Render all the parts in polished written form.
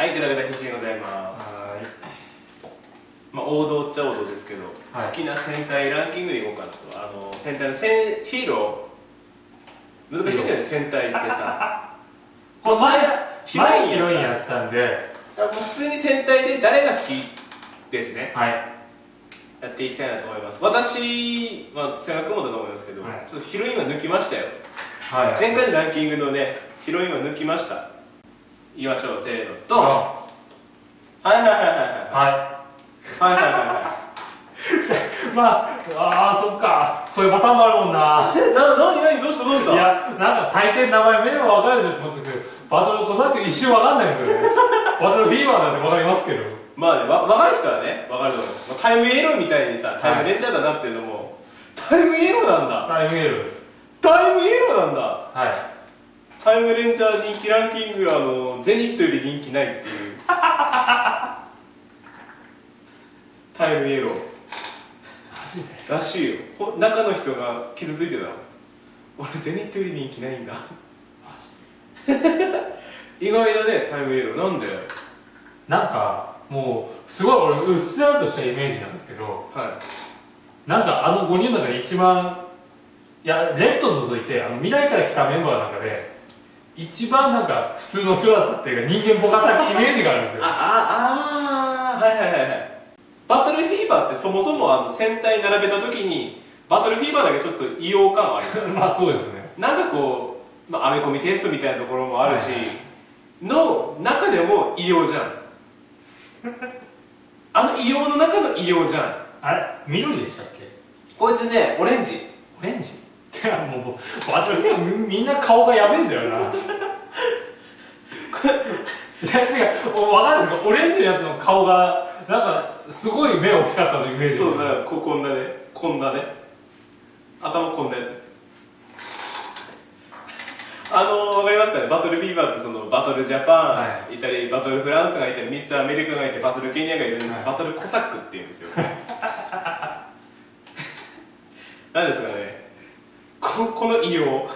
はい、ぐだぐだひじでございます。まあ、王道っちゃ王道ですけど、好きな戦隊ランキングでいこうかなと。戦隊のヒーロー、難しいんだよね、戦隊ってさ。この前ヒロインやったんで、普通に戦隊で誰が好きですね。はい。やっていきたいなと思います。私、まあ、瀬名君もだと思いますけど、ちょっとヒロインは抜きましたよ。はい。前回のランキングのね、ヒロインは抜きました。言いましょう、せーのと。はいはいはいはいはい。はいはいはいはい。まあ、そっか、そういうパターンもあるもんな。何どうしたいや、なんか大抵名前見れば分かるでしょって思ってて、バトルコサって一瞬分かんないんですよね。バトルフィーバーなんて分かりますけど。まあね、分かる人はね、分かると思います。タイムイエローみたいにさ、タイムレンジャーだなっていうのも、タイムイエローなんだ。タイムイエローです。タイムイエローなんだ。はい。タイムレンジャー人気ランキングはゼニットより人気ないっていうタイムイエローマジでらしいよ。中の人が傷ついてたの。俺ゼニットより人気ないんだマジで意外だね、タイムイエロー。なんで？なんかもうすごい俺うっすらとしたイメージなんですけど、はい、なんか5人の中で一番、いやレッドを除いて未来から来たメンバーの中で一番なんか普通の人だったっていうか人間っぽかったってイメージがあるんですよ。はいはいはいはい。バトルフィーバーってそもそも戦隊並べた時にバトルフィーバーだけちょっと異様感あるまあそうですね。なんかこう、アメコミテストみたいなところもあるし、の中でも異様じゃん異様の中の異様じゃん。あれ緑でしたっけ？こいつね、オレンジ。オレンジ？いやもうバトルフィーバーみんな顔がやべえんだよな。いや違う、分かるんですか？オレンジのやつの顔がなんかすごい目大きかったのイメージ。そうだ、こんなね、頭こんなやつ。わかりますかね、バトルフィーバーってバトルジャパンいたり、バトルフランスがいたり、ミスターアメリカがいて、バトルケニアがいるんですけど、バトルコサックっていうんですよ。なんですかね、この異様。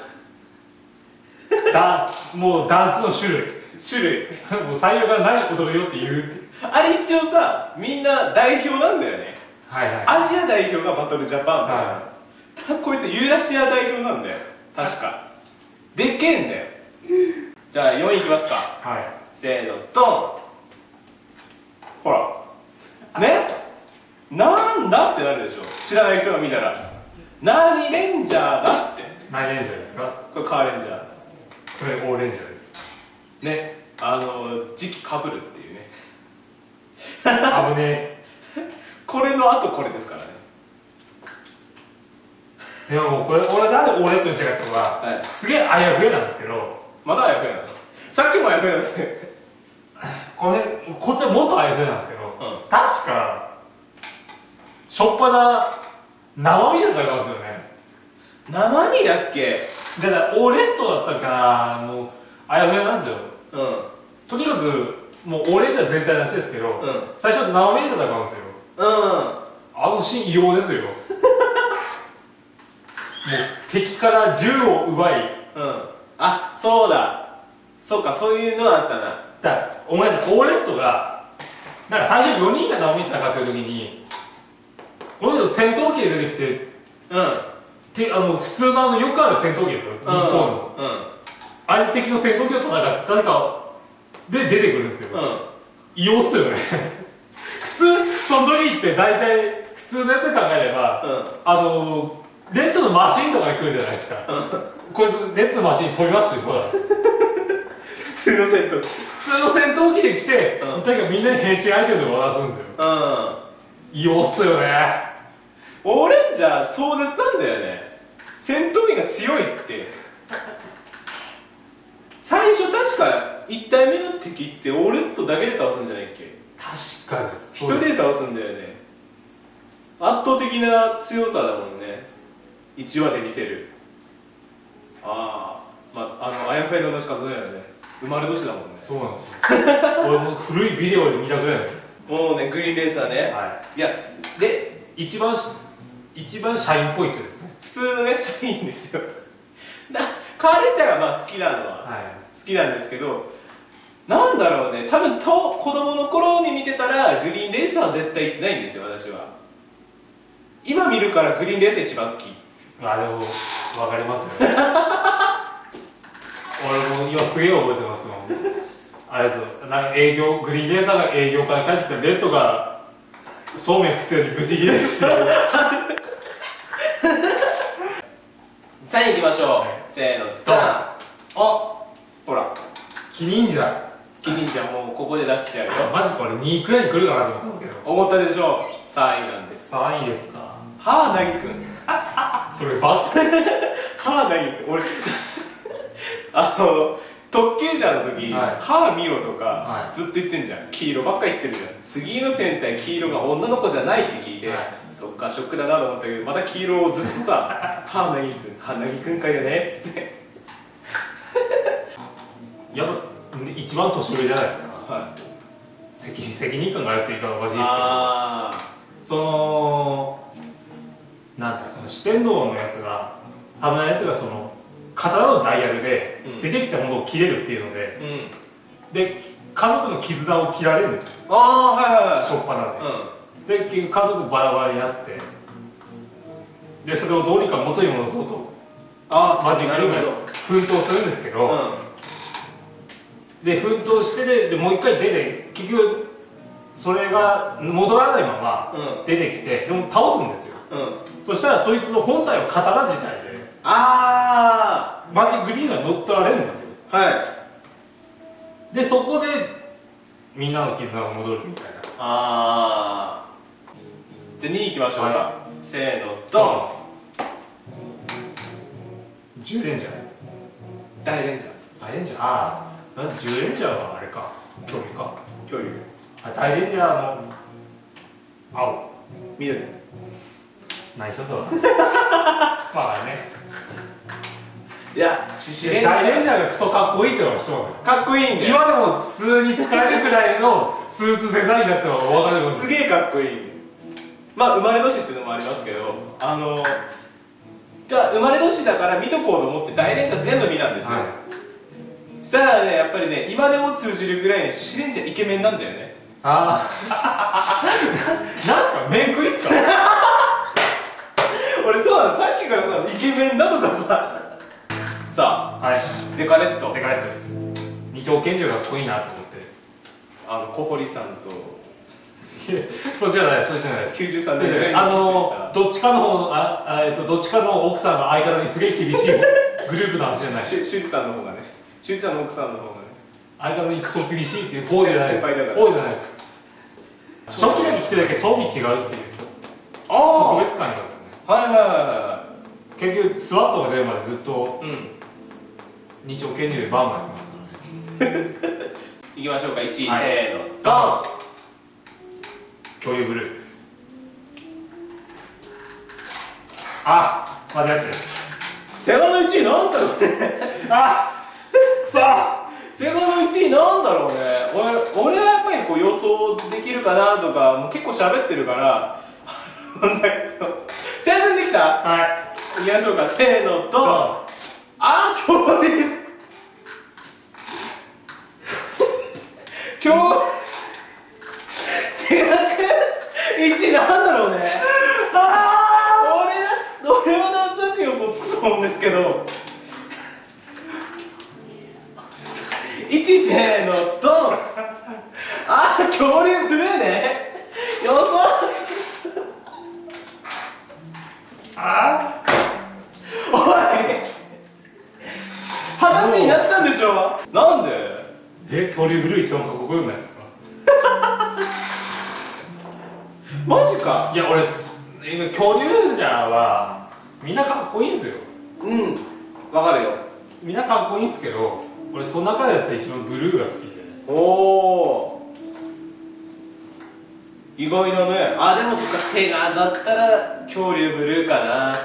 もうダンスの種類もう採用が何踊るよって言うって。あれ一応さ、みんな代表なんだよね。アジア代表がバトルジャパンだから、こいつユーラシア代表なんだよ確か。でっけえんだよ。じゃあ4位いきますか。はい、せーのドン。ほらね、なんだってなるでしょ、知らない人が見たら。何レンジャーだって。何レンジャーですか？これカーレンジャー。これオーレンジャーですね。時期かぶるっていうね。危ねえ。これの後これですからね。でももうこれ俺なんでオーレットにしたかってことは、すげえあやふやなんですけど。まだあやふやなの？さっきもあやふやですね。こっちはもっとあやふやなんですけど、確かしょっぱな生身だったかもしれない。生身だっけ？だからオーレットだったからもうあやふやなんですよ。とにかくもうオーレンジャー全体らしいですけど、最初生身だったかもですよ。シーン異様ですよ。もう敵から銃を奪い、あ、そうだ、そうか、そういうのはあったな。だから思い出した。オーレットがなんか最初4人が生身ってなかった時にこの人戦闘機で出てきて、普通のよくある戦闘機ですよ、日本の。相敵の戦闘機と戦って確かで出てくるんですよ。異様っすよね。普通その時って大体普通のやつで考えれば、レッドのマシンとかに来るじゃないですか。こいつレッドのマシン飛びますし、そうだ。普通の戦闘機で来て、とにかくみんなに変身アイテムで渡すんですよ。異様っすよね。オーレンジャー壮絶なんだよね。戦闘機が強いって。最初確か1体目の敵ってオーレットだけで倒すんじゃないっけ？確かです。一人で倒すんだよね。圧倒的な強さだもんね、1話で見せる。あやふやの同じ数だよね。生まれ年だもんね。そうなんですよ。俺も古いビデオで見たぐらいなんですよ。もうね、グリーンレーサーね。いや、で一番社員っぽい人ですね。普通のね、社員ですよ。カーレンジャーが好きなのは好きなんですけど、なんだろうね、多分子供の頃に見てたらグリーンレーサーは絶対行ってないんですよ、私は。今見るからグリーンレーサー一番好き。あ、でも分かりますよ俺も今すげえ覚えてますもん。あれですよ、なんかグリーンレーサーが営業から帰ってきたレッドがそうめん食ってるのにブチギレですよ3位いきましょう、はい、せーの、ドン。あ、ほらキ忍者。キ忍者もうここで出しちゃうよ。マジこれ2位くらいに来るかなと思ったんですけど、思ったでしょう。3位なんです。3位ですか。はあ、なぎくんそれはあ、なぎくん、俺特急ジャーの時、はい、はあ見ろとか、はい、ずっと言ってんじゃん。黄色ばっか言ってるじゃん。次の戦隊黄色が女の子じゃないって聞いて、はい、そっかショックだなと思ったけど、また黄色をずっとさはあなぎくん、はあなぎくんかいだねっつってやっぱ一番年上じゃないですか、はい、責任感があるって言い方おかしいですけど、なんかその四天王のやつが、侍のやつがその刀のダイヤルで出てきたものを切れるっていうので、で家族の絆を切られるんですよ。しょっぱなで、で結局家族バラバラになって、でそれをどうにか元に戻そうとマジックが奮闘するんですけど、で奮闘してでもう一回出て、結局それが戻らないまま出てきて、でも倒すんですよ。そしたらそいつの本体は刀自体でマジックグリーンが乗っ取られるんですよ。はい。でそこでみんなの絆が戻るみたいな。じゃあ2位いきましょうか、はい、せーのドン。10レンジャー。大レンジャー。大レンジャー、ああ、10レンジャーはあれか、距離か。距離。大レンジャーの青。緑。内緒そうだまあね、いや、大レンジャーがクソかっこいいってのは知ってますよ。かっこいいんだよ。今でも普通に使えるくらいのスーツデザインだったら分かる。すげえかっこいい。まあ生まれ年っていうのもありますけど、じゃあ生まれ年だから見とこうと思って大レンジャー全部見たんですよ、はい、したらね、やっぱりね、今でも通じるぐらいね、シレンジャーイケメンなんだよね。ああなんすか、面食いっすか俺そうなの、さっきからさ、イケメンだとかさあ、はい、デカレットです二丁拳銃がかっこいいなと思って、小堀さんとそうじゃないです、93年ぐらいにどっちかの奥さんが相方にすげえ厳しいグループの話じゃない。修二さんの方がね、修二さんの奥さんの方がね、相方にクソ厳しいっていう方じゃないです。先輩だから方じゃないです。初期だけ来てるだけ装備違うっていう特別感ありますよね。はい、結局スワットが出るまでずっと二丁拳銃でバンバンやってますからねいきましょうか、1位、せーのドン。恐竜ブルーです。あ、間違ってる。セガの1位なんだろうねあ、くそ、セガの1位なんだろうね。俺はやっぱりこう予想できるかなとか、もう結構喋ってるから宣伝できた？はい、いきましょうか、せーのドン。あ、恐竜セガくん1位なんだろうね。俺はなんとなく予想つくと思うんですけど1、せーのドン。あ、恐竜ブルーね。予想おい、20歳になったんでしょ。なんで恐竜ブルー一番かっこよくないですかマジか。いや、俺恐竜ジャーはみんなかっこいいんですよ。うん、わかるよ。みんなかっこいいんですけど、俺その中でだったら一番ブルーが好きで。おお、意外だね。あ、でもそっか、セガだったら恐竜ブルーかな。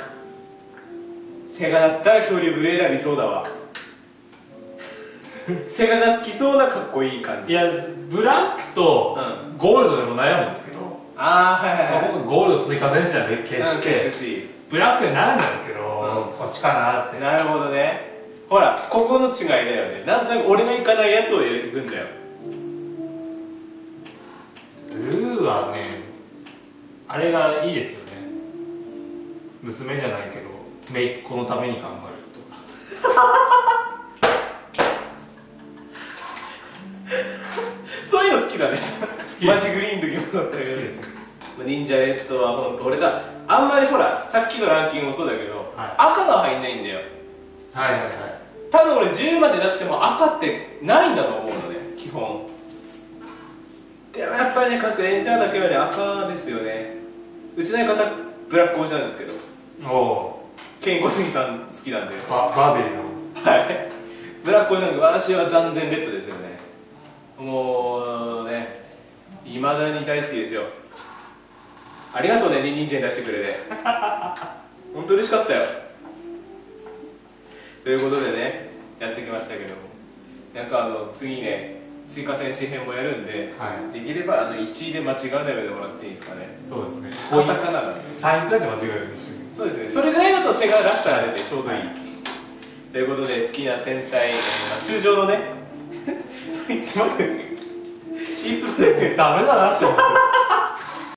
セガだったら恐竜ブルー選びそうだわセガが好きそうなかっこいい感じ。いや、ブラックとゴールドでも悩むんですけど、ああ、はいはい、僕ゴールド追加電車で消してブラックになるんですけど、こっちかなって。なるほどね。ほら、ここの違いだよね。なんとなく俺の行かないやつを選ぶんだよ。はね、あれがいいですよね。娘じゃないけど姪っ子のために頑張るとかそういうの好きだね。マジグリーンの時もそうだったけど、好きです。忍者レッドは本当俺だ、あんまりほらさっきのランキングもそうだけど、はい、赤が入んないんだよ。はいはいはい。多分俺10まで出しても赤ってないんだと思うのね、基本。でもやっぱりね、各レンジャーだけはね、赤ですよね。うちの相方ブラック推しなんですけど、おお、ケイン小杉さん好きなんで、バーベリーの、はいブラック推しなんですけど、私は残然レッドですよね。もうね、いまだに大好きですよ。ありがとうね、ニンニンジェン出してくれて本当嬉しかったよ。ということでね、やってきましたけども、なんか次ね、追加戦士編もやるんで、はい、できれば1位で間違わないでもらっていいですかね。そうですね、カタカナなんで3位くらいで間違えるようにしてる。そうですね、それぐらいだとセガラスターが出てちょうどいい、はい、ということで、好きな戦隊、通常のねいつまでダメだなって思って